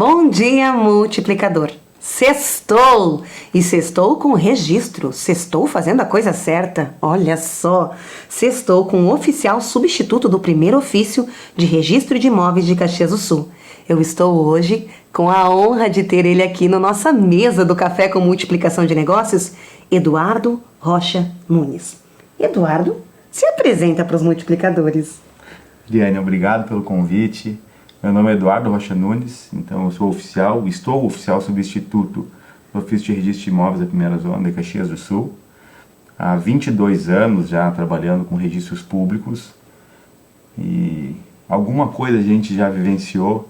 Bom dia, multiplicador. Sextou! E sextou com registro. Sextou fazendo a coisa certa. Olha só. Sextou com o oficial substituto do primeiro ofício de registro de imóveis de Caxias do Sul. Eu estou hoje com a honra de ter ele aqui na nossa mesa do Café com Multiplicação de Negócios, Eduardo Rocha Nunes. Eduardo, se apresenta para os multiplicadores. Liane, obrigado pelo convite. Meu nome é Eduardo Rocha Nunes, então eu estou oficial substituto do ofício de registro de imóveis da primeira zona de Caxias do Sul. Há 22 anos já trabalhando com registros públicos e alguma coisa a gente já vivenciou,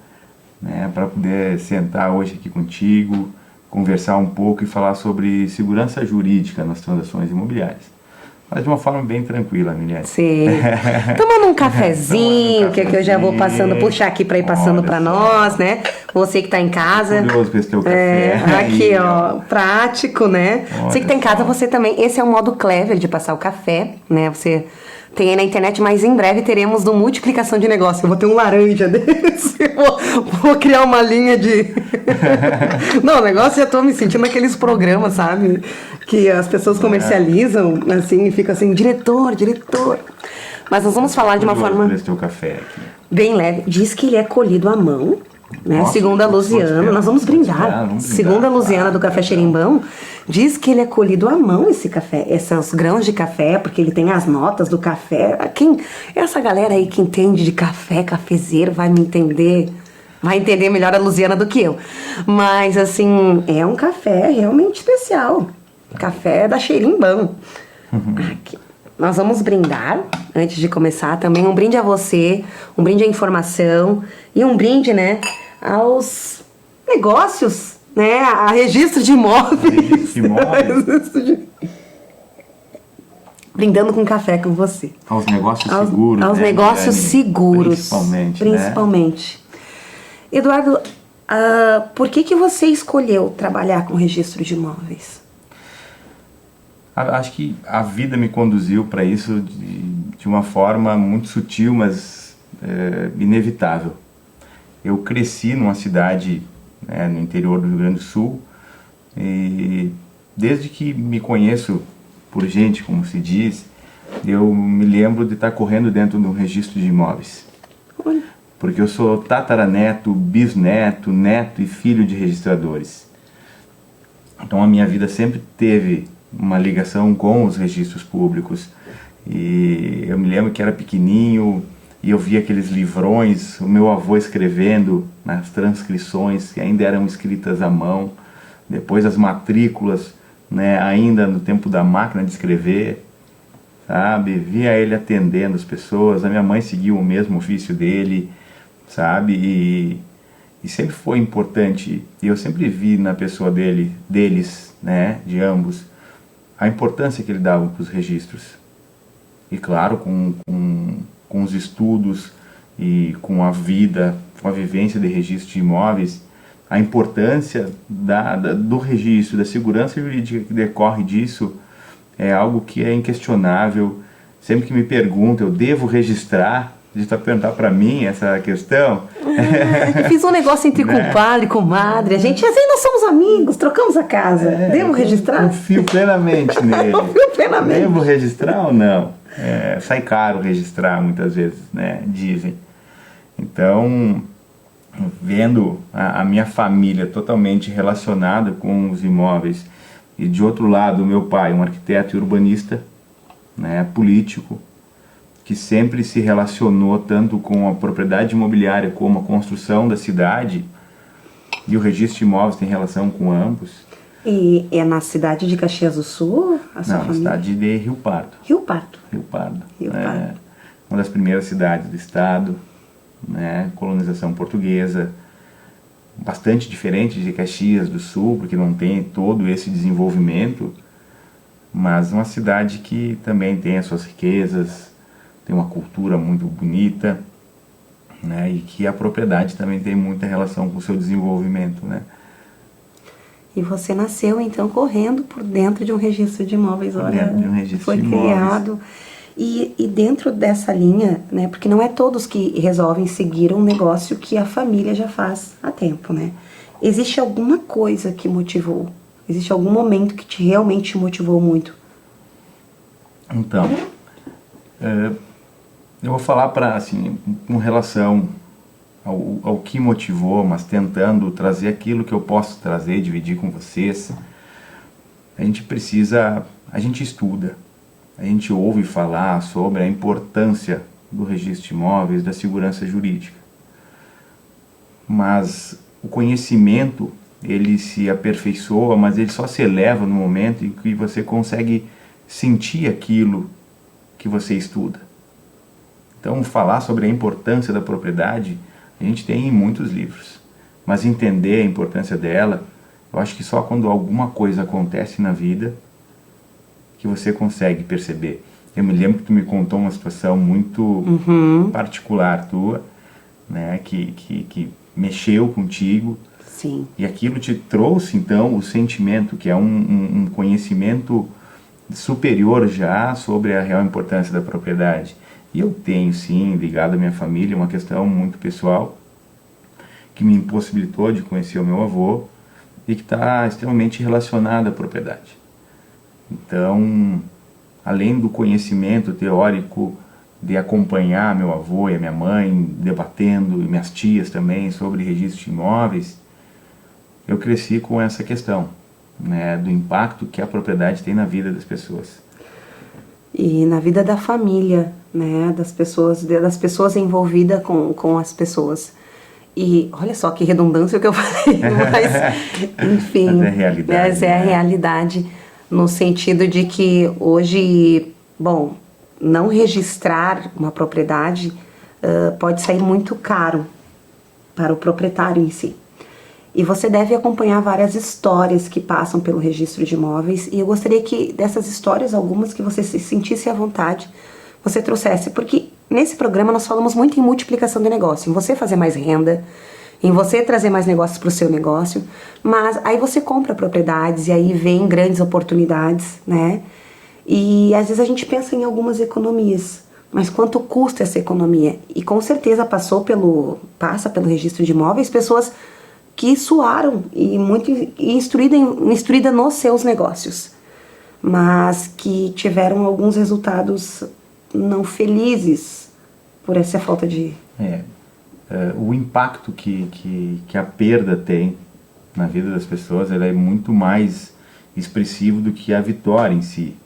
né, para poder sentar hoje aqui contigo, conversar um pouco e falar sobre segurança jurídica nas transações imobiliárias. Mas de uma forma bem tranquila, Miliane. Sim. Tomando um cafezinho, que eu já vou passando, puxar aqui para ir passando para nós, né? Você que está em casa. Curioso com esse teu café. Aqui, ó, prático, né? Olha, você que está em casa, você também. Esse é o modo clever de passar o café, né? Você tem aí na internet, mas em breve teremos do multiplicação de negócio. Eu vou ter um laranja desse. Vou criar uma linha de... Não, o negócio, já tô me sentindo naqueles programas, sabe? Que as pessoas comercializam, assim, e ficam assim, diretor. Mas nós vamos falar de uma forma teu café aqui. Bem leve. Diz que ele é colhido à mão, né? Nossa, segundo a Luziana, nós vamos brindar. Segundo a Luziana do Café Xerimbão, diz que ele é colhido à mão, esse café, esses grãos de café, porque ele tem as notas do café. Essa galera aí que entende de café, cafezeiro, vai me entender. Vai entender melhor a Luziana do que eu. Mas, assim, é um café realmente especial. Café da Xerimbão. Aqui. Nós vamos brindar, antes de começar, também um brinde a você, um brinde à informação e um brinde, né, aos negócios, né, a registro de imóveis. Brindando com café com você. Aos negócios seguros. Aos negócios seguros. Principalmente. Né? Eduardo, por que você escolheu trabalhar com registro de imóveis? Acho que a vida me conduziu para isso de uma forma muito sutil, mas inevitável. Eu cresci numa cidade, né, no interior do Rio Grande do Sul, e desde que me conheço por gente, como se diz, eu me lembro de estar correndo dentro de um registro de imóveis. Porque eu sou tataraneto, bisneto, neto e filho de registradores. Então a minha vida sempre teve uma ligação com os registros públicos. E eu me lembro que era pequenininho e eu via aqueles livrões, o meu avô escrevendo nas transcrições que ainda eram escritas à mão, depois as matrículas, né, ainda no tempo da máquina de escrever, sabe? Via ele atendendo as pessoas, a minha mãe seguiu o mesmo ofício dele, sabe? E sempre foi importante, e eu sempre vi na pessoa deles, né, de ambos, a importância que ele dava para os registros. E claro, com os estudos e com a vida, com a vivência de registro de imóveis, a importância do registro, da segurança jurídica que decorre disso, é algo que é inquestionável. Sempre que me perguntam, eu devo registrar? De perguntar para mim essa questão. Eu fiz um negócio entre compadre e comadre. A gente, assim, nós somos amigos, trocamos a casa. Devo registrar? Confio plenamente nele. Confio plenamente. Devo registrar ou não? Sai caro registrar muitas vezes, né? Dizem. Então, vendo a minha família totalmente relacionada com os imóveis, e de outro lado, o meu pai, um arquiteto e urbanista, né, político, que sempre se relacionou tanto com a propriedade imobiliária como a construção da cidade, e o registro de imóveis tem relação com ambos. E é na cidade de Caxias do Sul? Não, na cidade de Rio Pardo. Rio Pardo. Uma das primeiras cidades do estado, né, colonização portuguesa, bastante diferente de Caxias do Sul, porque não tem todo esse desenvolvimento, mas uma cidade que também tem as suas riquezas, tem uma cultura muito bonita, né, e que a propriedade também tem muita relação com o seu desenvolvimento, né. E você nasceu então correndo por dentro de um registro de imóveis, olha, de um registro foi de imóveis. criado. E dentro dessa linha, né, porque não é todos que resolvem seguir um negócio que a família já faz há tempo, né? Existe alguma coisa que motivou? Existe algum momento que realmente te motivou muito? Então, eu vou falar assim, com relação ao que motivou, mas tentando trazer aquilo que eu posso trazer e dividir com vocês. A gente estuda, a gente ouve falar sobre a importância do registro de imóveis, da segurança jurídica. Mas o conhecimento, ele se aperfeiçoa, mas ele só se eleva no momento em que você consegue sentir aquilo que você estuda. Então, falar sobre a importância da propriedade, a gente tem em muitos livros. Mas entender a importância dela, eu acho que só quando alguma coisa acontece na vida que você consegue perceber. Eu me lembro que tu me contou uma situação muito particular tua, né, que mexeu contigo. Sim. E aquilo te trouxe, então, o sentimento, que é um conhecimento superior já sobre a real importância da propriedade. E eu tenho, sim, ligado à minha família, uma questão muito pessoal, que me impossibilitou de conhecer o meu avô e que está extremamente relacionada à propriedade. Então, além do conhecimento teórico de acompanhar meu avô e a minha mãe debatendo, e minhas tias também, sobre registro de imóveis, eu cresci com essa questão, né, do impacto que a propriedade tem na vida das pessoas. E na vida da família, né, das pessoas envolvidas com as pessoas. E olha só que redundância que eu falei, mas enfim, mas é a realidade, essa é a realidade, no sentido de que hoje, bom, não registrar uma propriedade pode sair muito caro para o proprietário em si. E você deve acompanhar várias histórias que passam pelo registro de imóveis, e eu gostaria que dessas histórias, algumas que você se sentisse à vontade, você trouxesse, porque nesse programa nós falamos muito em multiplicação de negócio, em você fazer mais renda, em você trazer mais negócios para o seu negócio, mas aí você compra propriedades e aí vem grandes oportunidades, né? E às vezes a gente pensa em algumas economias, mas quanto custa essa economia? E com certeza passa pelo registro de imóveis pessoas que suaram e muito instruída nos seus negócios, mas que tiveram alguns resultados não felizes por essa falta de... O impacto que a perda tem na vida das pessoas, ela é muito mais expressivo do que a vitória em si.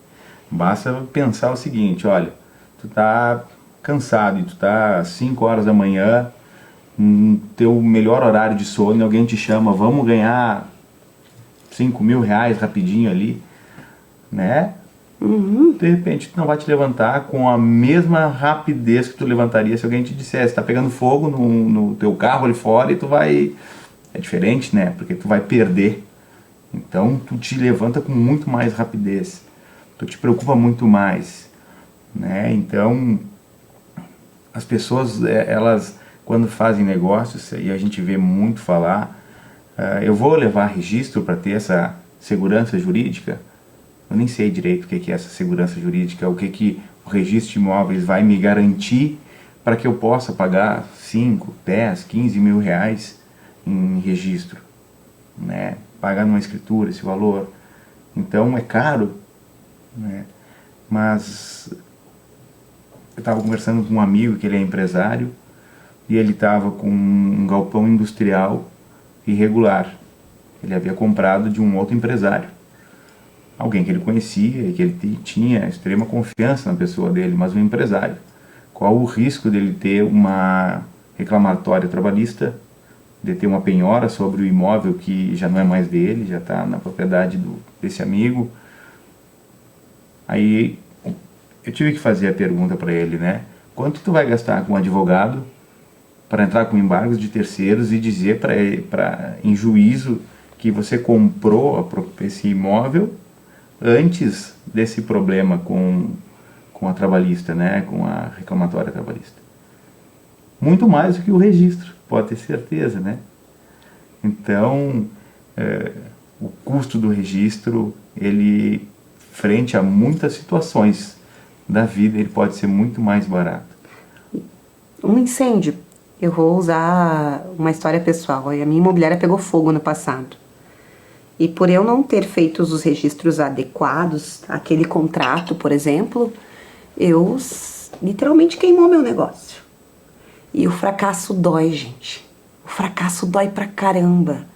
Basta pensar o seguinte, olha, tu tá cansado e tu tá às 5 horas da manhã, no teu melhor horário de sono, alguém te chama, vamos ganhar 5 mil reais rapidinho ali, né? De repente tu não vai te levantar com a mesma rapidez que tu levantaria se alguém te dissesse, tá pegando fogo no teu carro ali fora e tu vai... É diferente, né? Porque tu vai perder. Então tu te levanta com muito mais rapidez, tu te preocupa muito mais, né? Então as pessoas, elas... quando fazem negócios, e a gente vê muito falar, eu vou levar registro para ter essa segurança jurídica? Eu nem sei direito o que é essa segurança jurídica, o que o registro de imóveis vai me garantir para que eu possa pagar 5, 10, 15 mil reais em registro, né? Pagar numa escritura esse valor. Então é caro, né? Mas eu estava conversando com um amigo que ele é empresário, e ele estava com um galpão industrial irregular. Ele havia comprado de um outro empresário, alguém que ele conhecia e que ele tinha extrema confiança na pessoa dele, mas um empresário. Qual o risco dele ter uma reclamatória trabalhista, de ter uma penhora sobre o imóvel que já não é mais dele, já está na propriedade desse amigo? Aí eu tive que fazer a pergunta para ele, né? Quanto tu vai gastar com um advogado para entrar com embargos de terceiros e dizer em juízo que você comprou esse imóvel antes desse problema com a trabalhista, né? Com a reclamatória trabalhista? Muito mais do que o registro, pode ter certeza, né? Então, o custo do registro, ele, frente a muitas situações, da vida, ele pode ser muito mais barato. Um incêndio. Eu vou usar uma história pessoal. A minha imobiliária pegou fogo no passado. E por eu não ter feito os registros adequados, aquele contrato, por exemplo, eu literalmente queimou meu negócio. E o fracasso dói, gente. O fracasso dói pra caramba.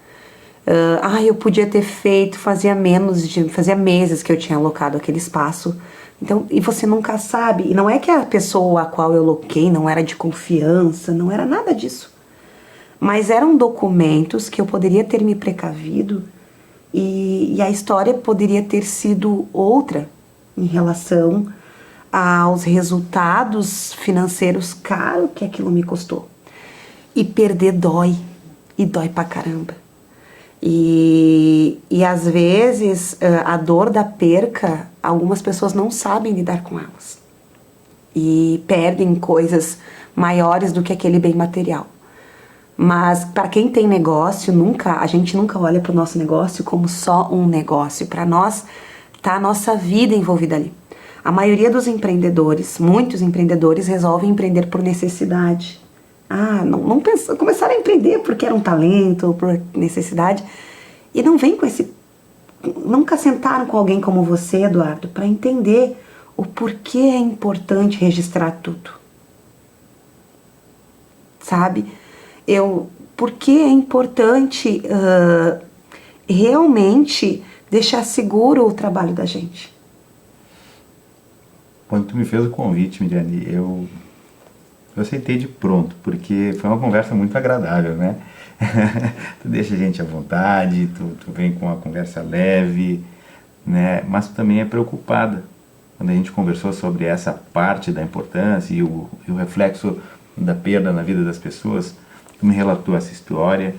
Eu podia ter feito, fazia meses que eu tinha alocado aquele espaço. Então, e você nunca sabe. E não é que a pessoa a qual eu aloquei não era de confiança, não era nada disso. Mas eram documentos que eu poderia ter me precavido e a história poderia ter sido outra em relação aos resultados financeiros caros que aquilo me custou. E perder dói, e dói pra caramba. E às vezes a dor da perca, algumas pessoas não sabem lidar com elas. E perdem coisas maiores do que aquele bem material. Mas para quem tem negócio, a gente nunca olha para o nosso negócio como só um negócio. Para nós, tá a nossa vida envolvida ali. A maioria dos empreendedores, muitos empreendedores, resolvem empreender por necessidade. Não começaram a empreender porque era um talento ou por necessidade. E não vem com esse... Nunca sentaram com alguém como você, Eduardo, para entender o porquê é importante registrar tudo. Sabe? Por que é importante realmente deixar seguro o trabalho da gente? Quando tu me fez o convite, Miriane, eu aceitei de pronto, porque foi uma conversa muito agradável, né? Tu deixa a gente à vontade, tu vem com uma conversa leve, né? Mas tu também é preocupada. Quando a gente conversou sobre essa parte da importância e o reflexo da perda na vida das pessoas, tu me relatou essa história,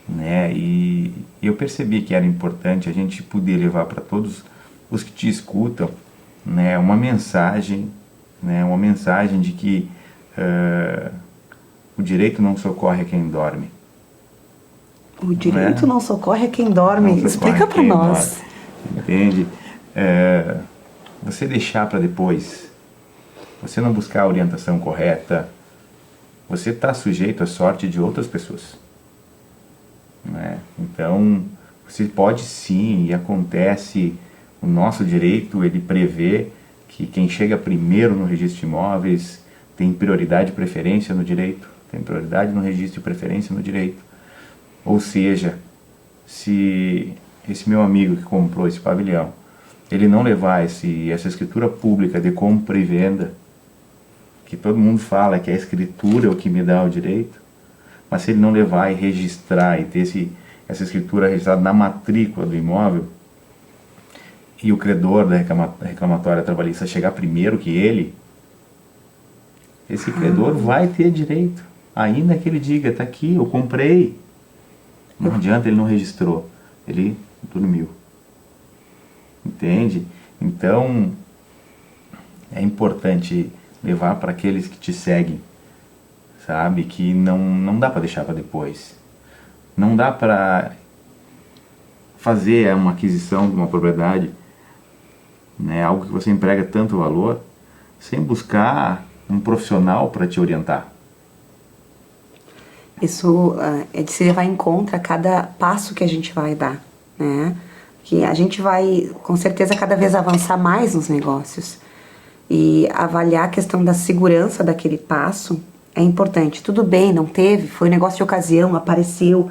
né? E eu percebi que era importante a gente poder levar para todos os que te escutam, né, uma mensagem, né, uma mensagem de que o direito não socorre a quem dorme. O direito não socorre a quem dorme. Explica para nós. Entende? Você deixar para depois, você não buscar a orientação correta, você está sujeito à sorte de outras pessoas. Né? Então, você pode sim, e acontece, o nosso direito, ele prevê que quem chega primeiro no registro de imóveis tem prioridade e preferência no direito, tem prioridade no registro e preferência no direito. Ou seja, se esse meu amigo que comprou esse pavilhão, ele não levar essa escritura pública de compra e venda, que todo mundo fala que a escritura é o que me dá o direito, mas se ele não levar e registrar e ter essa escritura registrada na matrícula do imóvel, e o credor da reclamatória trabalhista chegar primeiro que ele, esse credor vai ter direito, ainda que ele diga, tá aqui, eu comprei. Não adianta, ele não registrou, ele dormiu. Entende? Então, é importante levar para aqueles que te seguem, sabe? Que não dá para deixar para depois. Não dá para fazer uma aquisição de uma propriedade, né, algo que você emprega tanto valor, sem buscar um profissional para te orientar. Isso é de se levar em conta a cada passo que a gente vai dar, né? Que a gente vai, com certeza, cada vez avançar mais nos negócios. E avaliar a questão da segurança daquele passo é importante. Tudo bem, não teve, foi um negócio de ocasião, apareceu.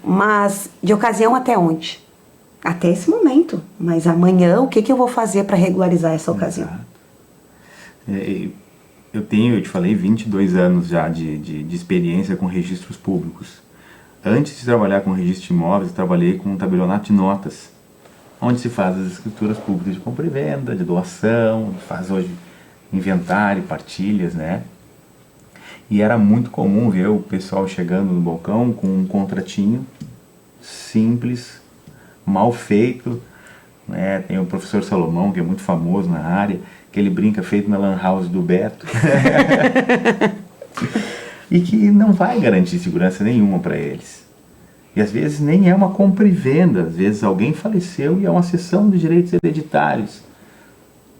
Mas de ocasião até onde? Até esse momento. Mas amanhã, o que eu vou fazer para regularizar essa ocasião? Eu te falei, 22 anos já de experiência com registros públicos. Antes de trabalhar com registro de imóveis, eu trabalhei com um tabelionato de notas, onde se faz as escrituras públicas de compra e venda, de doação, faz hoje inventário, partilhas, né? E era muito comum ver o pessoal chegando no balcão com um contratinho simples, mal feito, né? Tem o professor Salomão, que é muito famoso na área, que ele brinca feito na Lan House do Beto. E que não vai garantir segurança nenhuma para eles. E às vezes nem é uma compra e venda, às vezes alguém faleceu e é uma cessão de direitos hereditários.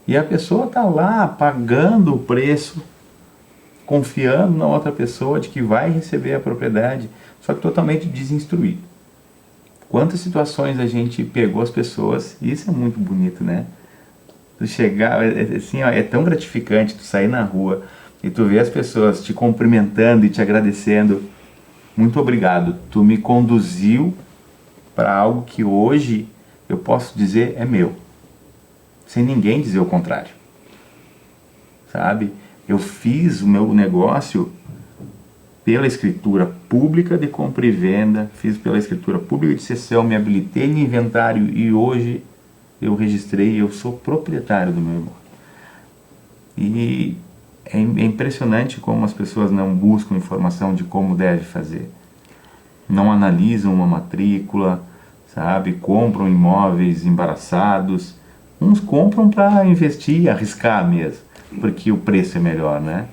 E a pessoa está lá pagando o preço, confiando na outra pessoa de que vai receber a propriedade, só que totalmente desinstruído. Quantas situações a gente pegou as pessoas, e isso é muito bonito, né? Tu chegar, assim, ó, é tão gratificante tu sair na rua e tu ver as pessoas te cumprimentando e te agradecendo. Muito obrigado, tu me conduziu para algo que hoje eu posso dizer é meu, sem ninguém dizer o contrário, sabe? Eu fiz o meu negócio pela escritura pública de compra e venda, fiz pela escritura pública de cessão, me habilitei no inventário e hoje eu registrei, eu sou proprietário do meu imóvel. E é impressionante como as pessoas não buscam informação de como deve fazer. Não analisam uma matrícula, sabe? Compram imóveis embaraçados. Uns compram para investir, arriscar mesmo, porque o preço é melhor, né?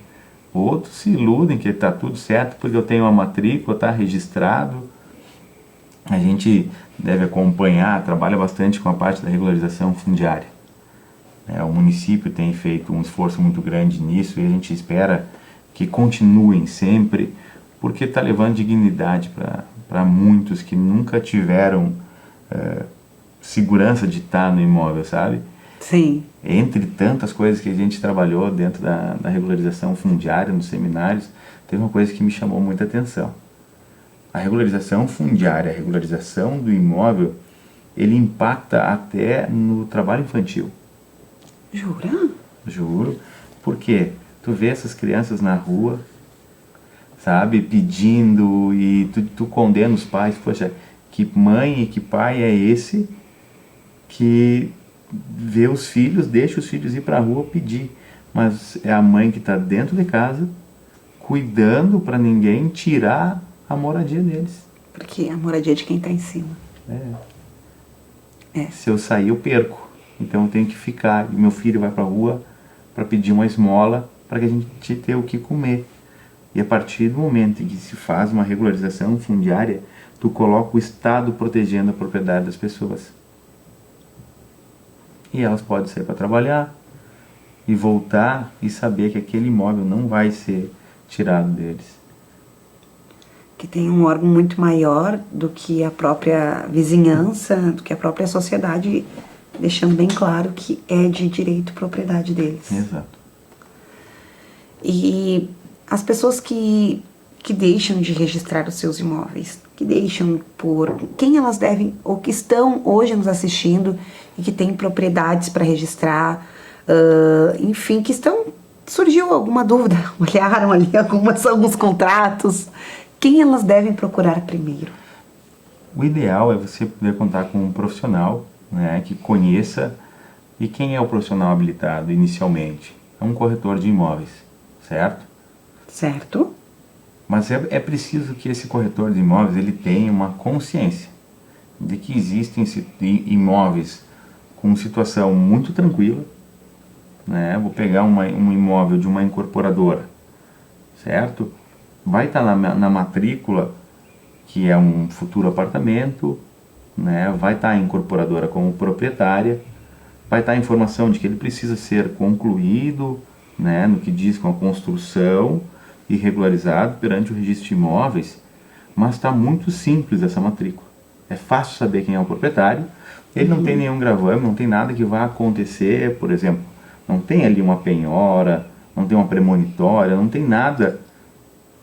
Outros se iludem que está tudo certo porque eu tenho uma matrícula, está registrado. A gente deve acompanhar, trabalha bastante com a parte da regularização fundiária. O município tem feito um esforço muito grande nisso e a gente espera que continuem sempre, porque está levando dignidade para muitos que nunca tiveram segurança de estar no imóvel, sabe? Sim. Entre tantas coisas que a gente trabalhou dentro da regularização fundiária, nos seminários, teve uma coisa que me chamou muita atenção. A regularização fundiária, a regularização do imóvel, ele impacta até no trabalho infantil. Jura? Juro. Por quê? Tu vê essas crianças na rua, sabe, pedindo, e tu condena os pais. Poxa, que mãe e que pai é esse que vê os filhos, deixa os filhos ir para a rua pedir? Mas é a mãe que está dentro de casa, cuidando para ninguém tirar a moradia deles. Porque a moradia é de quem está em cima. Se eu sair, eu perco. Então eu tenho que ficar. E meu filho vai para a rua para pedir uma esmola para que a gente tenha o que comer. E a partir do momento em que se faz uma regularização fundiária, tu coloca o Estado protegendo a propriedade das pessoas. E elas podem sair para trabalhar e voltar e saber que aquele imóvel não vai ser tirado deles. Que tem um órgão muito maior do que a própria vizinhança, do que a própria sociedade, deixando bem claro que é de direito propriedade deles. Exato. E as pessoas que deixam de registrar os seus imóveis, que deixam por quem elas devem, ou que estão hoje nos assistindo e que têm propriedades para registrar, enfim, que surgiu alguma dúvida, olharam ali alguns contratos, quem elas devem procurar primeiro? O ideal é você poder contar com um profissional, né, que conheça. E quem é o profissional habilitado inicialmente? É um corretor de imóveis, certo? Certo. Mas é preciso que esse corretor de imóveis ele tenha uma consciência de que existem imóveis com situação muito tranquila, né? Vou pegar um imóvel de uma incorporadora, certo? Vai estar na matrícula que é um futuro apartamento, né? Vai estar a incorporadora como proprietária, vai estar a informação de que ele precisa ser concluído, né? No que diz com a construção e regularizado perante o registro de imóveis, mas está muito simples essa matrícula. É fácil saber quem é o proprietário, ele não tem nenhum gravame, não tem nada que vá acontecer, por exemplo, não tem ali uma penhora, não tem uma premonitória, não tem nada,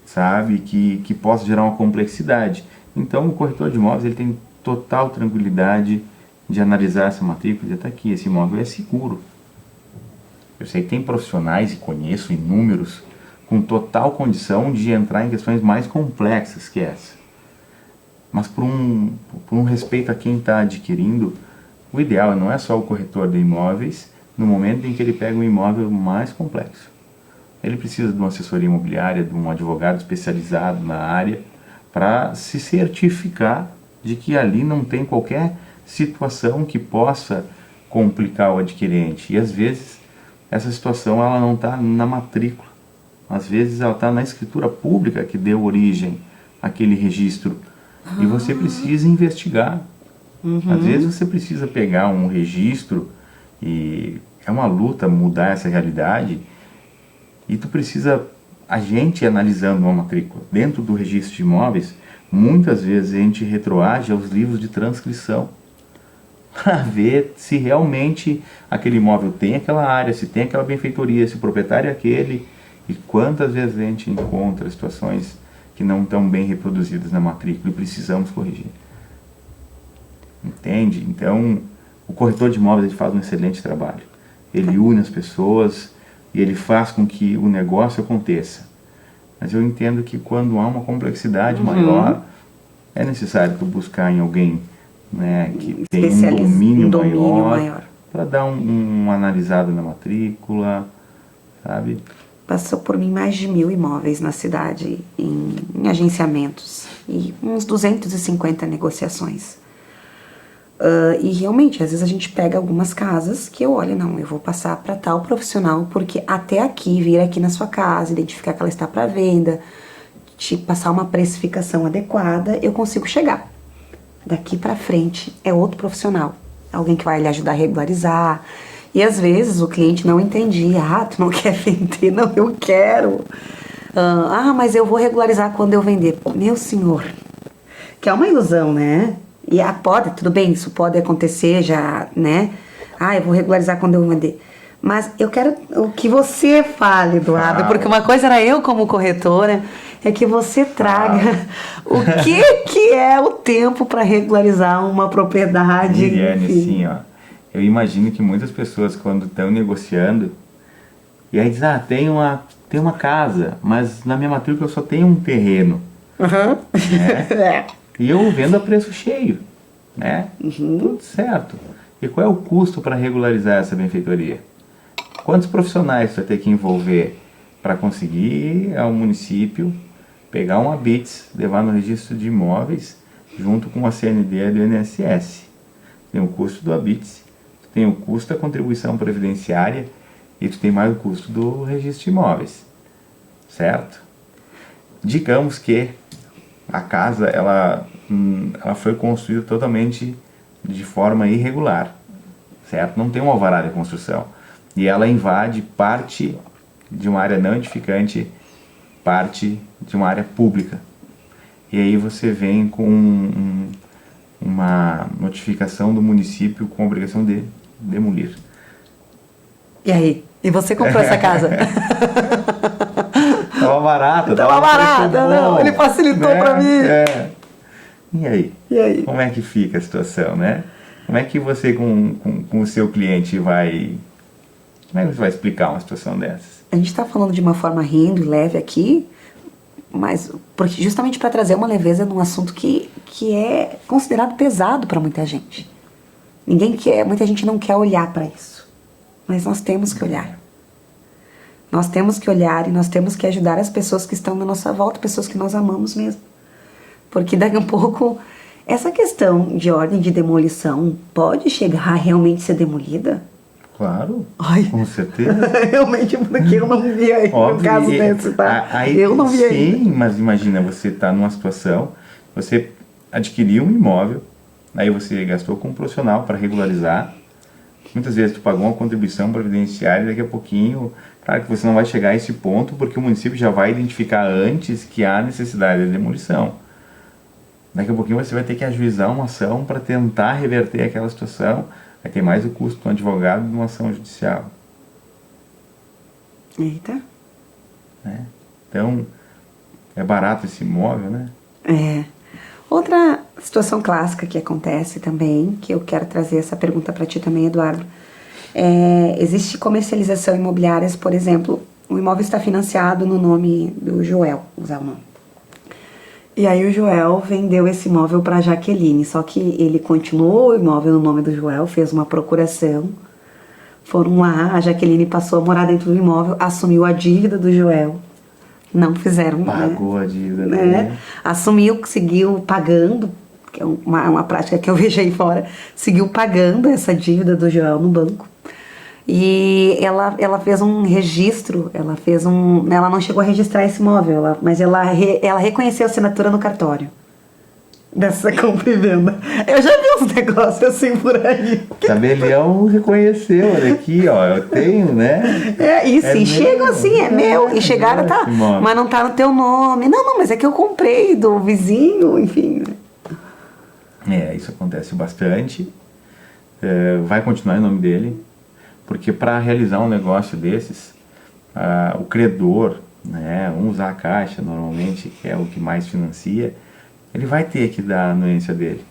sabe, que possa gerar uma complexidade. Então o corretor de imóveis ele tem total tranquilidade de analisar essa matrícula e dizer, tá aqui, esse imóvel é seguro. Eu sei que tem profissionais e conheço inúmeros com total condição de entrar em questões mais complexas que essa. Mas por um respeito a quem está adquirindo, o ideal não é só o corretor de imóveis no momento em que ele pega um imóvel mais complexo. Ele precisa de uma assessoria imobiliária, de um advogado especializado na área, para se certificar de que ali não tem qualquer situação que possa complicar o adquirente. E às vezes essa situação ela não está na matrícula. Às vezes ela está na escritura pública que deu origem àquele registro. E você precisa investigar. Às vezes você precisa pegar um registro e é uma luta mudar essa realidade, e tu precisa, a gente analisando uma matrícula dentro do registro de imóveis, muitas vezes a gente retroage aos livros de transcrição para ver se realmente aquele imóvel tem aquela área, se tem aquela benfeitoria, se o proprietário é aquele, e quantas vezes a gente encontra situações que não estão bem reproduzidas na matrícula e precisamos corrigir. Entende? Então, o corretor de imóveis ele faz um excelente trabalho. Ele une as pessoas e ele faz com que o negócio aconteça. Mas eu entendo que quando há uma complexidade maior, é necessário tu buscar em alguém, né, que tem um domínio maior para dar uma analisada na matrícula, sabe? Passou por mim mais de 1.000 imóveis na cidade, em agenciamentos, e uns 250 negociações. E realmente, às vezes a gente pega algumas casas que eu olho, não, eu vou passar para tal profissional, porque até aqui, vir aqui na sua casa, identificar que ela está para venda, te passar uma precificação adequada, eu consigo chegar. Daqui para frente é outro profissional, alguém que vai lhe ajudar a regularizar. E às vezes o cliente não entendia, tu não quer vender, não, eu quero. Mas eu vou regularizar quando eu vender. Meu senhor, que é uma ilusão, né? E tudo bem, isso pode acontecer já, né? Eu vou regularizar quando eu vender. Mas eu quero o que você fale, Eduardo, porque uma coisa era eu como corretora, é que você traga o que é o tempo para regularizar uma propriedade. Miriane, assim, ó, eu imagino que muitas pessoas quando estão negociando, e aí dizem, tem uma casa, mas na minha matrícula eu só tenho um terreno. Né? E eu vendo a preço cheio, né? Tudo certo. E qual é o custo para regularizar essa benfeitoria? Quantos profissionais você vai ter que envolver para conseguir ao município pegar uma BITS, levar no registro de imóveis, junto com a CND do INSS? Tem o custo do ABITS, tem o custo da contribuição previdenciária e tu tem mais o custo do registro de imóveis, certo? Digamos que a casa ela foi construída totalmente de forma irregular, certo? Não tem um alvará de construção e ela invade parte de uma área não edificante, parte de uma área pública. E aí você vem com uma notificação do município com a obrigação de demolir. E aí? E você comprou essa casa? Tava barata. Não, ele facilitou, né? Pra mim. E aí? Como é que fica a situação, né? Como é que você com o seu cliente vai... Como é que você vai explicar uma situação dessas? A gente está falando de uma forma rindo e leve aqui, mas porque justamente para trazer uma leveza num assunto que é considerado pesado para muita gente. Muita gente não quer olhar para isso, mas nós temos que olhar. Nós temos que olhar e nós temos que ajudar as pessoas que estão na nossa volta, pessoas que nós amamos mesmo. Porque daqui a pouco, essa questão de ordem de demolição pode chegar a realmente ser demolida? Claro, com certeza. Realmente, porque eu não vi aí no caso desse, tá? Eu não vi aí. Sim, mas imagina, você tá numa situação, você adquiriu um imóvel, aí você gastou com um profissional para regularizar, muitas vezes tu pagou uma contribuição previdenciária e daqui a pouquinho, claro que você não vai chegar a esse ponto porque o município já vai identificar antes que há necessidade de demolição. Daqui a pouquinho você vai ter que ajuizar uma ação para tentar reverter aquela situação. Aí tem mais o custo de um advogado de uma ação judicial. Eita. Então, é barato esse imóvel, né? Outra situação clássica que acontece também, que eu quero trazer essa pergunta para ti também, Eduardo. Existe comercialização imobiliária, por exemplo, o imóvel está financiado no nome do Joel, vou usar o nome. E aí o Joel vendeu esse imóvel para a Jaqueline, só que ele continuou o imóvel no nome do Joel, fez uma procuração, foram lá, a Jaqueline passou a morar dentro do imóvel, assumiu a dívida do Joel, não fizeram... Pagou a dívida, né? Assumiu, seguiu pagando, que é uma prática que eu vejo aí fora, seguiu pagando essa dívida do Joel no banco. E ela fez um registro, ela não chegou a registrar esse imóvel, mas ela reconheceu a assinatura no cartório. dessa compra e venda. Eu já vi uns negócios assim por aí. Tabelião reconheceu, olha aqui, ó, eu tenho, né? E chegam assim, é meu. E chegaram, tá, mas não tá no teu nome. Não, mas é que eu comprei do vizinho, enfim. Isso acontece bastante. Vai continuar em nome dele, porque para realizar um negócio desses, o credor, né, vamos usar a Caixa normalmente, que é o que mais financia, ele vai ter que dar a anuência dele.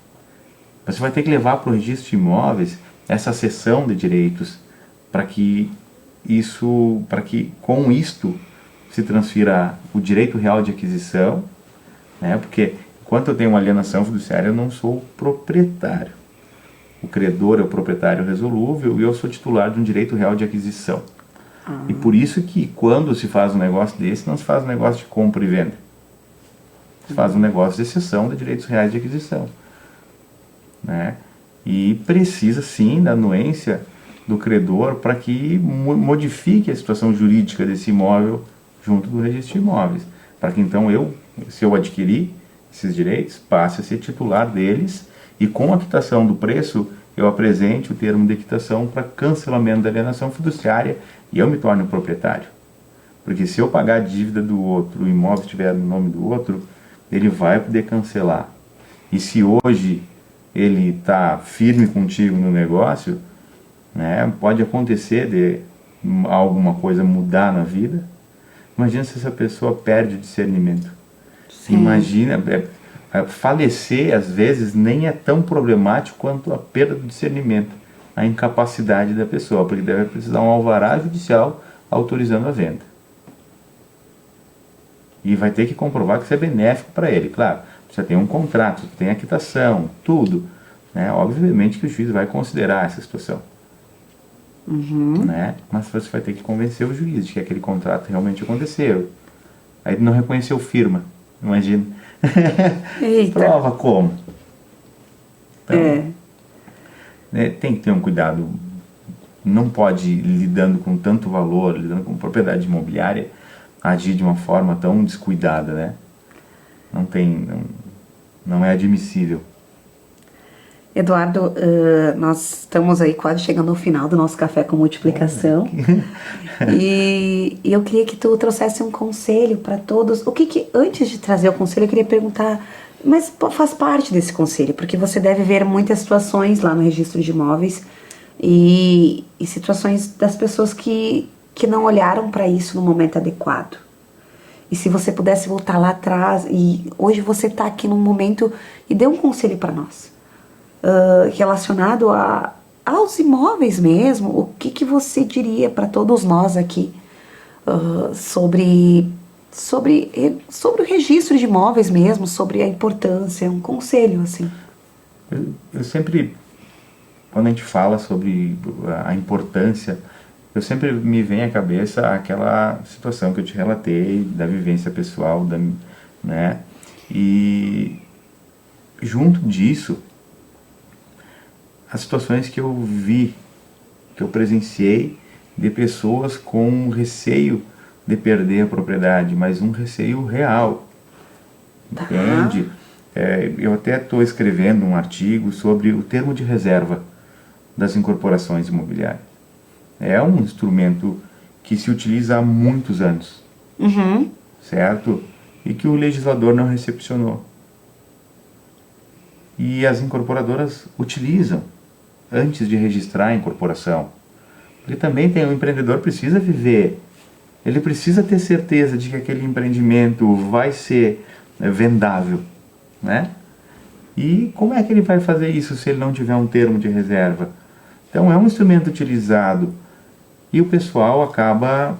Você vai ter que levar para o registro de imóveis essa cessão de direitos para que com isto se transfira o direito real de aquisição, né, porque enquanto eu tenho uma alienação fiduciária, eu não sou proprietário. O credor é o proprietário resolúvel e eu sou titular de um direito real de aquisição. E por isso que quando se faz um negócio desse, não se faz um negócio de compra e venda. Se faz um negócio de cessão de direitos reais de aquisição. Né? E precisa sim da anuência do credor para que modifique a situação jurídica desse imóvel junto do registro de imóveis. Para que então se eu adquirir esses direitos, passe a ser titular deles e com a quitação do preço eu apresente o termo de quitação para cancelamento da alienação fiduciária e eu me torne o proprietário. Porque se eu pagar a dívida do outro, o imóvel estiver no nome do outro, ele vai poder cancelar. E se hoje ele está firme contigo no negócio, né, pode acontecer de alguma coisa mudar na vida. Imagina se essa pessoa perde o discernimento. Sim. Imagina, falecer às vezes nem é tão problemático quanto a perda do discernimento, a incapacidade da pessoa, porque deve precisar um alvará judicial autorizando a venda. E vai ter que comprovar que isso é benéfico para ele. Claro, você tem um contrato, tem a quitação, tudo. Né? Obviamente que o juiz vai considerar essa situação. Né? Mas você vai ter que convencer o juiz de que aquele contrato realmente aconteceu. Aí ele não reconheceu firma, imagina. Prova como? Então, né, tem que ter um cuidado. Não pode, lidando com tanto valor, lidando com propriedade imobiliária, agir de uma forma tão descuidada, né? Não é admissível. Eduardo, nós estamos aí quase chegando ao final do nosso Café com Multiplicação. E eu queria que tu trouxesse um conselho para todos. Antes de trazer o conselho, eu queria perguntar, mas faz parte desse conselho, porque você deve ver muitas situações lá no registro de imóveis e situações das pessoas que não olharam para isso no momento adequado. E se você pudesse voltar lá atrás, e hoje você está aqui num momento e dê um conselho para nós, relacionado aos imóveis mesmo, o que você diria para todos nós aqui sobre o registro de imóveis mesmo, sobre a importância, um conselho assim? Eu sempre, quando a gente fala sobre a importância, eu sempre me vem à cabeça aquela situação que eu te relatei, da vivência pessoal, né? E junto disso, as situações que eu vi, que eu presenciei, de pessoas com receio de perder a propriedade, mas um receio real, entende? Eu até estou escrevendo um artigo sobre o termo de reserva das incorporações imobiliárias. É um instrumento que se utiliza há muitos anos, certo? E que o legislador não recepcionou. E as incorporadoras utilizam antes de registrar a incorporação. Porque também o empreendedor precisa viver, ele precisa ter certeza de que aquele empreendimento vai ser vendável, né? E como é que ele vai fazer isso se ele não tiver um termo de reserva? Então é um instrumento utilizado e o pessoal acaba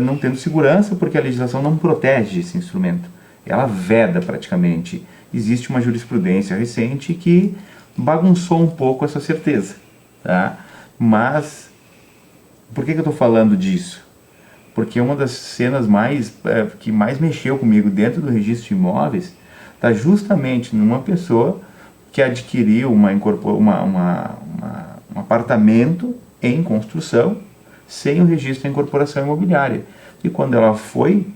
não tendo segurança porque a legislação não protege esse instrumento. Ela veda praticamente. Existe uma jurisprudência recente que bagunçou um pouco essa certeza. Tá? Mas, por que eu estou falando disso? Porque uma das cenas que mais mexeu comigo dentro do registro de imóveis está justamente numa pessoa que adquiriu um apartamento em construção sem o registro de incorporação imobiliária. E quando ela foi,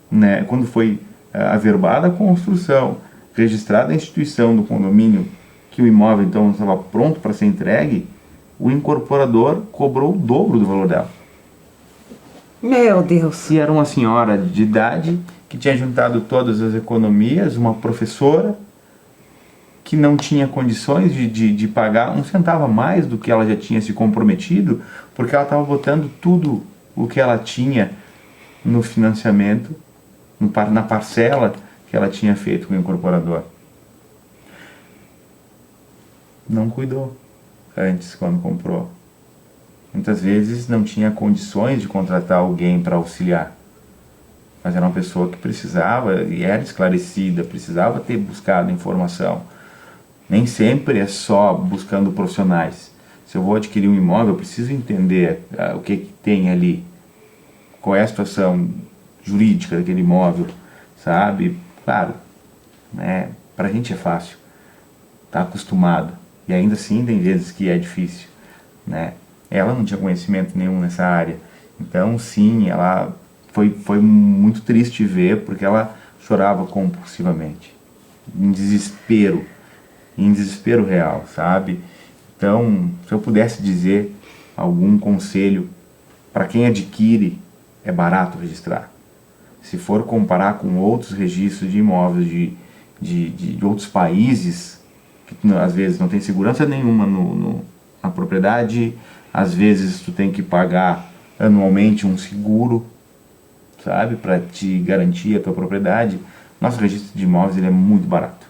né, quando foi averbada a construção, registrada a instituição do condomínio que o imóvel então estava pronto para ser entregue, o incorporador cobrou o dobro do valor dela. Meu Deus! E era uma senhora de idade que tinha juntado todas as economias, uma professora que não tinha condições de pagar um centavo a mais do que ela já tinha se comprometido, porque ela estava botando tudo o que ela tinha no financiamento, na parcela que ela tinha feito com o incorporador. Não cuidou antes, quando comprou. Muitas vezes não tinha condições de contratar alguém para auxiliar, mas era uma pessoa que precisava, e era esclarecida, precisava ter buscado informação. Nem sempre é só buscando profissionais. Se eu vou adquirir um imóvel, eu preciso entender o que tem ali, qual é a situação jurídica daquele imóvel, sabe? Claro, né? Para a gente é fácil, tá acostumado, e ainda assim tem vezes que é difícil, né? Ela não tinha conhecimento nenhum nessa área, então sim, ela foi muito triste ver, porque ela chorava compulsivamente, em desespero real, sabe? Então, se eu pudesse dizer algum conselho para quem adquire, é barato registrar. Se for comparar com outros registros de imóveis de outros países, que às vezes não tem segurança nenhuma na propriedade, às vezes tu tem que pagar anualmente um seguro, sabe, para te garantir a tua propriedade. Nosso registro de imóveis ele é muito barato,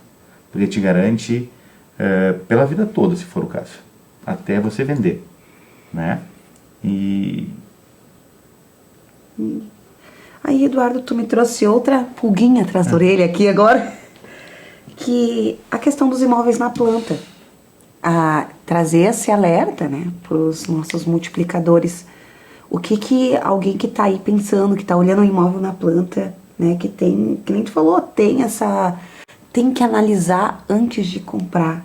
porque te garante pela vida toda, se for o caso, até você vender, né? Aí, Eduardo, tu me trouxe outra pulguinha atrás da orelha aqui agora, que a questão dos imóveis na planta, a trazer esse alerta, né, para os nossos multiplicadores. O que alguém que está aí pensando, que está olhando o imóvel na planta, né, que nem tu falou, tem que analisar antes de comprar,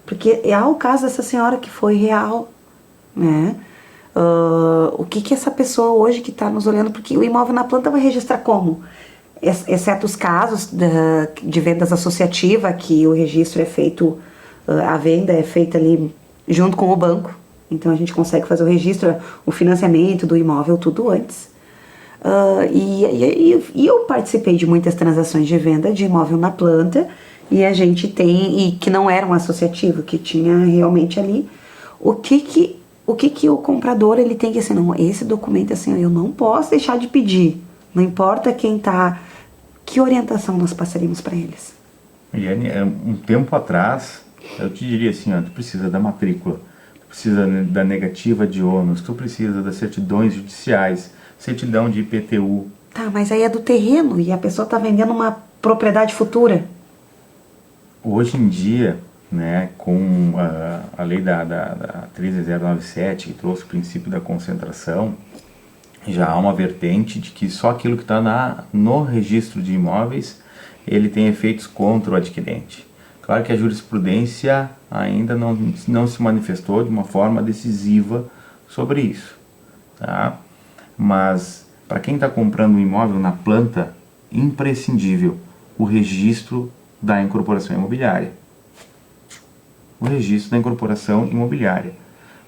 porque é o caso dessa senhora que foi real, né? O que essa pessoa hoje que está nos olhando, porque o imóvel na planta vai registrar como? Exceto os casos de vendas associativa, que o registro é feito, a venda é feita ali junto com o banco, então a gente consegue fazer o registro, o financiamento do imóvel, tudo antes. E eu participei de muitas transações de venda de imóvel na planta, e a gente e que não era um associativo, que tinha realmente ali o que o comprador ele tem que, assim, não, esse documento, assim, eu não posso deixar de pedir, não importa quem tá, que orientação nós passaríamos para eles? Eliane, um tempo atrás, eu te diria assim, ó, tu precisa da matrícula, tu precisa da negativa de ônus, tu precisa das certidões judiciais, certidão de IPTU. Tá, mas aí é do terreno e a pessoa tá vendendo uma propriedade futura. Hoje em dia, né, com a lei da 13097, que trouxe o princípio da concentração, já há uma vertente de que só aquilo que está no registro de imóveis, ele tem efeitos contra o adquirente. Claro que a jurisprudência ainda não se manifestou de uma forma decisiva sobre isso, tá? Mas para quem está comprando um imóvel na planta, imprescindível o registro da incorporação imobiliária. O registro da incorporação imobiliária.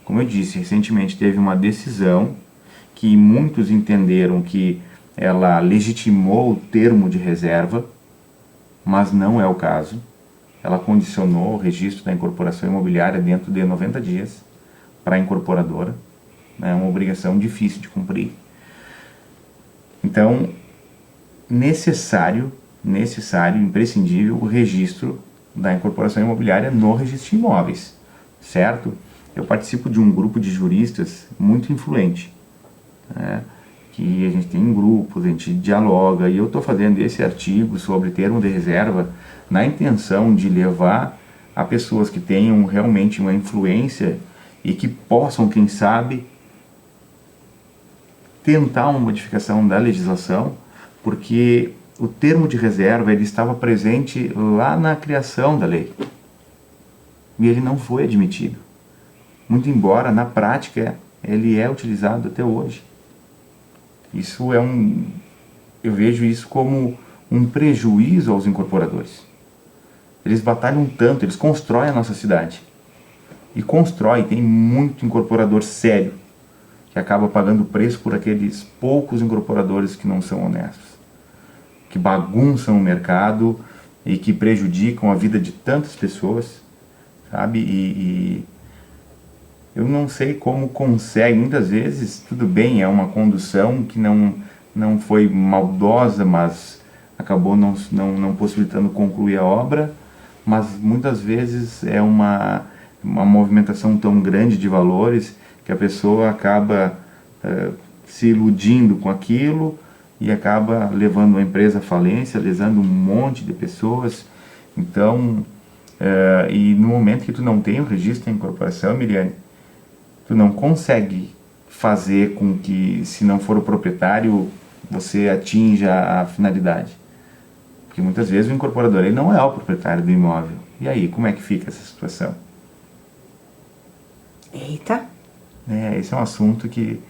Como eu disse, recentemente teve uma decisão que muitos entenderam que ela legitimou o termo de reserva, mas não é o caso. Ela condicionou o registro da incorporação imobiliária dentro de 90 dias para a incorporadora. É uma obrigação difícil de cumprir. Então, necessário, imprescindível, o registro da incorporação imobiliária no registro de imóveis, certo? Eu participo de um grupo de juristas muito influente, né? Que a gente tem grupos, a gente dialoga, e eu estou fazendo esse artigo sobre termo de reserva na intenção de levar a pessoas que tenham realmente uma influência e que possam, quem sabe, tentar uma modificação da legislação, porque o termo de reserva ele estava presente lá na criação da lei e ele não foi admitido, muito embora na prática ele é utilizado até hoje. Isso eu vejo isso como um prejuízo aos incorporadores, eles batalham tanto, eles constroem a nossa cidade. E constrói, tem muito incorporador sério, que acaba pagando preço por aqueles poucos incorporadores que não são honestos, que bagunçam o mercado e que prejudicam a vida de tantas pessoas, sabe? E eu não sei como consegue, muitas vezes, tudo bem, é uma condução que não foi maldosa, mas acabou não possibilitando concluir a obra, mas muitas vezes é uma movimentação tão grande de valores que a pessoa acaba se iludindo com aquilo e acaba levando a empresa à falência, lesando um monte de pessoas. Então, e no momento que tu não tem o registro em incorporação, Miriane, tu não consegue fazer com que, se não for o proprietário, você atinja a finalidade. Porque muitas vezes o incorporador ele não é o proprietário do imóvel. E aí, como é que fica essa situação? Eita! Esse é um assunto que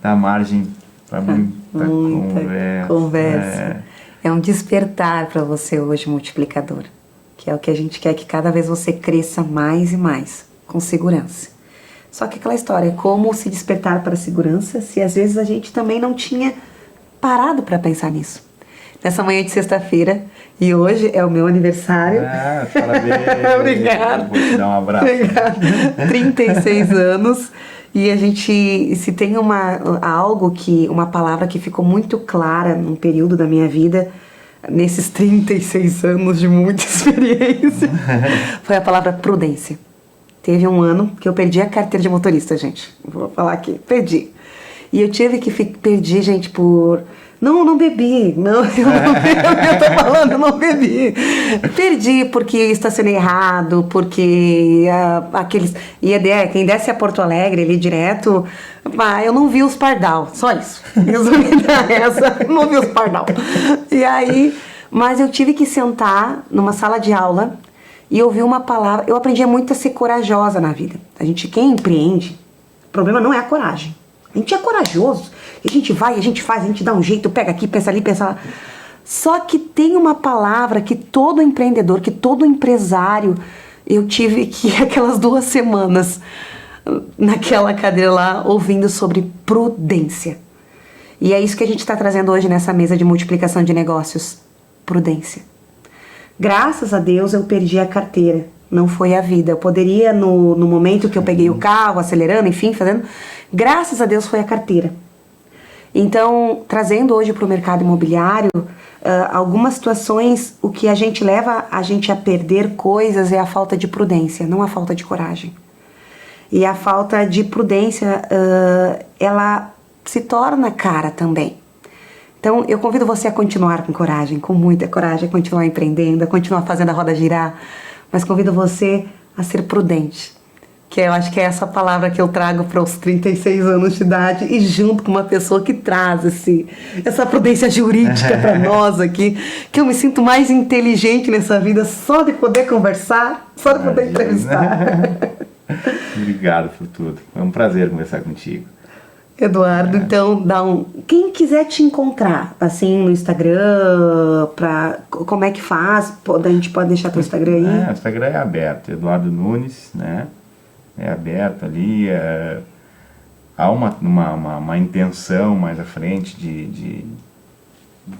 dá margem para muita conversa. É um despertar para você hoje, multiplicador. Que é o que a gente quer, que cada vez você cresça mais e mais, com segurança. Só que aquela história, como se despertar para a segurança, se às vezes a gente também não tinha parado para pensar nisso. Nessa manhã de sexta-feira, e hoje é o meu aniversário. Parabéns! Obrigada. Vou te dar um abraço. Obrigada. 36 anos. E a gente, se tem uma palavra que ficou muito clara num período da minha vida, nesses 36 anos de muita experiência, foi a palavra prudência. Teve um ano que eu perdi a carteira de motorista, gente. Vou falar aqui, perdi. E eu tive que perdi, gente, por... Não bebi. Não, eu tô falando, eu não bebi. Perdi porque estacionei errado, porque aqueles... quem desce a Porto Alegre ali direto, eu não vi os pardal, só isso. Eu não vi os pardal. E aí, mas eu tive que sentar numa sala de aula e ouvir uma palavra. Eu aprendi muito a ser corajosa na vida. Quem empreende, o problema não é a coragem. A gente é corajoso, a gente vai, a gente faz, a gente dá um jeito, pega aqui, pensa ali, pensa lá. Só que tem uma palavra que todo empreendedor, que todo empresário, eu tive que aquelas 2 semanas naquela cadeira lá, ouvindo sobre prudência. E é isso que a gente está trazendo hoje nessa mesa de multiplicação de negócios, prudência. Graças a Deus eu perdi a carteira. Não foi a vida. Eu poderia, no momento que eu peguei o carro, acelerando, enfim, fazendo... Graças a Deus foi a carteira. Então, trazendo hoje para o mercado imobiliário, algumas situações, o que a gente leva a gente a perder coisas é a falta de prudência, não a falta de coragem. E a falta de prudência, ela se torna cara também. Então, eu convido você a continuar com coragem, com muita coragem, a continuar empreendendo, a continuar fazendo a roda girar, mas convido você a ser prudente, que eu acho que é essa palavra que eu trago para os 36 anos de idade e junto com uma pessoa que traz essa prudência jurídica para nós aqui, que eu me sinto mais inteligente nessa vida só de poder conversar, só de poder entrevistar. Obrigado por tudo, foi um prazer conversar contigo. Eduardo, então quem quiser te encontrar assim no Instagram, como é que faz? A gente pode deixar teu Instagram aí? O Instagram é aberto, Eduardo Nunes, né? É aberto ali, há uma intenção mais à frente de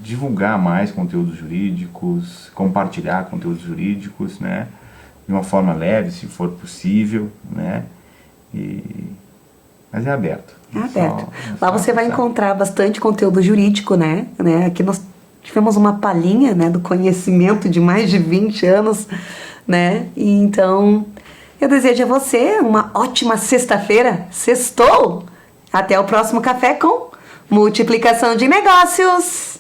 divulgar mais conteúdos jurídicos, compartilhar conteúdos jurídicos, né? De uma forma leve, se for possível, né? Mas é aberto. É aberto. Lá você vai encontrar bastante conteúdo jurídico, né? Aqui nós tivemos uma palhinha, né, do conhecimento de mais de 20 anos, né? E então, eu desejo a você uma ótima sexta-feira. Sextou! Até o próximo Café com Multiplicação de Negócios!